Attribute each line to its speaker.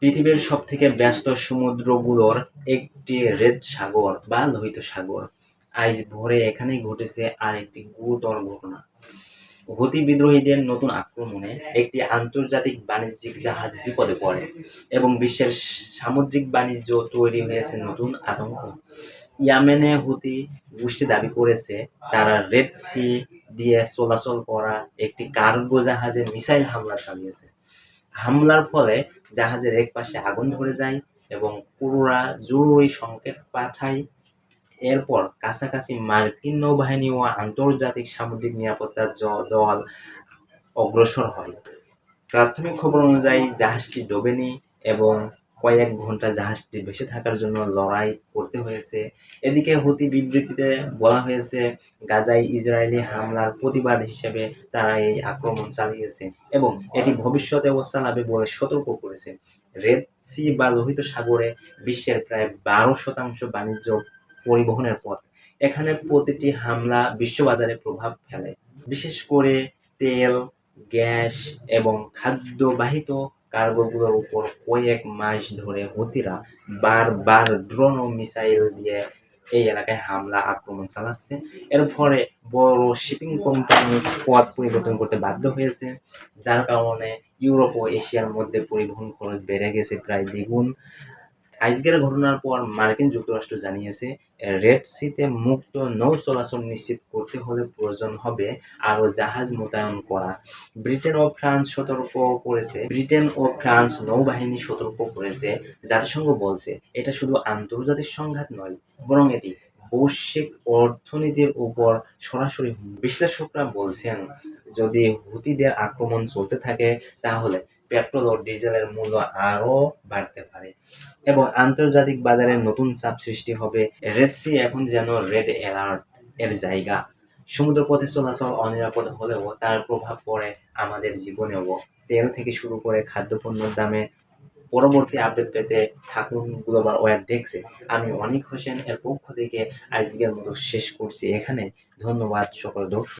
Speaker 1: পৃথিবীর সবথেকে ব্যস্ত সমুদ্রগুলোর একটি রেড সাগর বা লোহিত সাগর। আজ ভোরে এখানেই ঘটেছে আরেকটি গুরুতর ঘটনা। হুতি বিদ্রোহীদের নতুন আক্রমণে একটি আন্তর্জাতিক বাণিজ্যিক জাহাজ বিপদে পড়ে এবং বিশ্বের সামুদ্রিক বাণিজ্য তৈরি হয়েছে নতুন আতঙ্ক। ইয়ামেনে হুতি গোষ্ঠী দাবি করেছে তারা রেড সি দিয়ে চলাচল করা একটি কার্গো জাহাজে মিসাইল হামলা চালিয়েছে। হামলার ফলে জাহাজের একপাশে আগুন ধরে যায় এবং ক্রুরা জরুরি সংকেত পাঠায়। এরপর কাছাকাছি মার্কিন নৌবাহিনী ও আন্তর্জাতিক সামুদ্রিক নিরাপত্তা দল অগ্রসর হয়। প্রাথমিক খবর অনুযায়ী জাহাজটি ডোবেনি এবং কয়েক ঘন্টা জাহাজটি বেঁচে থাকার জন্য লড়াই করতে হয়েছে। এদিকে হুতি বিবৃতিতে বলা হয়েছে গাজায় ইসরায়েলি হামলার প্রতিবাদ হিসেবে তারা এই আক্রমণ চালিয়েছে এবং এটি ভবিষ্যতেও চালাবে বলে সতর্ক করেছে। রেড সি বা লোহিত সাগরে বিশ্বের প্রায় 12% বাণিজ্য পরিবহনের পথ। এখানে প্রতিটি হামলা বিশ্ববাজারে প্রভাব ফেলে, বিশেষ করে তেল, গ্যাস এবং খাদ্যবাহিত কার্গোগুলোর উপর। কয়েক মাস ধরে হুতিরা বারবার ড্রোন ও মিসাইল দিয়ে এই এলাকায় হামলা আক্রমণ চালাচ্ছে। এর ফলে বড় শিপিং কোম্পানি পথ পরিবর্তন করতে বাধ্য হয়েছে, যার কারণে ইউরোপ ও এশিয়ার মধ্যে পরিবহন খরচ বেড়ে গেছে প্রায় দ্বিগুণ। আজকের ঘটনার পর মার্কিন যুক্তরাষ্ট্র জানিয়েছে রেড সিতে মুক্ত নৌ চলাচল নিশ্চিত করতে হলে প্রয়োজন হবে আরও জাহাজ মোতায়েন করা। ব্রিটেন ও ফ্রান্স নৌবাহিনী সতর্ক করেছে। জাতিসংঘ বলছে এটা শুধু আন্তর্জাতিক সংঘাত নয়, বরং এটি বৈশ্বিক অর্থনীতির উপর সরাসরি হুমকি। বিশ্লেষকরা বলছেন যদি হুতিদের আক্রমণ চলতে থাকে তাহলে পেট্রোল ও ডিজেলের মূল্য আরও বাড়তে পারে এবং আন্তর্জাতিক বাজারে নতুন চাপ সৃষ্টি হবে। রেড সি এখন যেন রেড অ্যালার্ট এর জায়গা। সমুদ্রপথে চলাচল অনিরাপদ হলেও তার প্রভাব পড়ে আমাদের জীবনেও। তেল থেকে শুরু করে খাদ্যপণ্যের দামে। পরবর্তী আপডেট পেতে থাকুন গ্লোবাল ওয়্যার ডেস্কে। আমি অনিক হোসেন এর পক্ষ থেকে আজকের মতো শেষ করছি এখানে। ধন্যবাদ সকল দর্শক।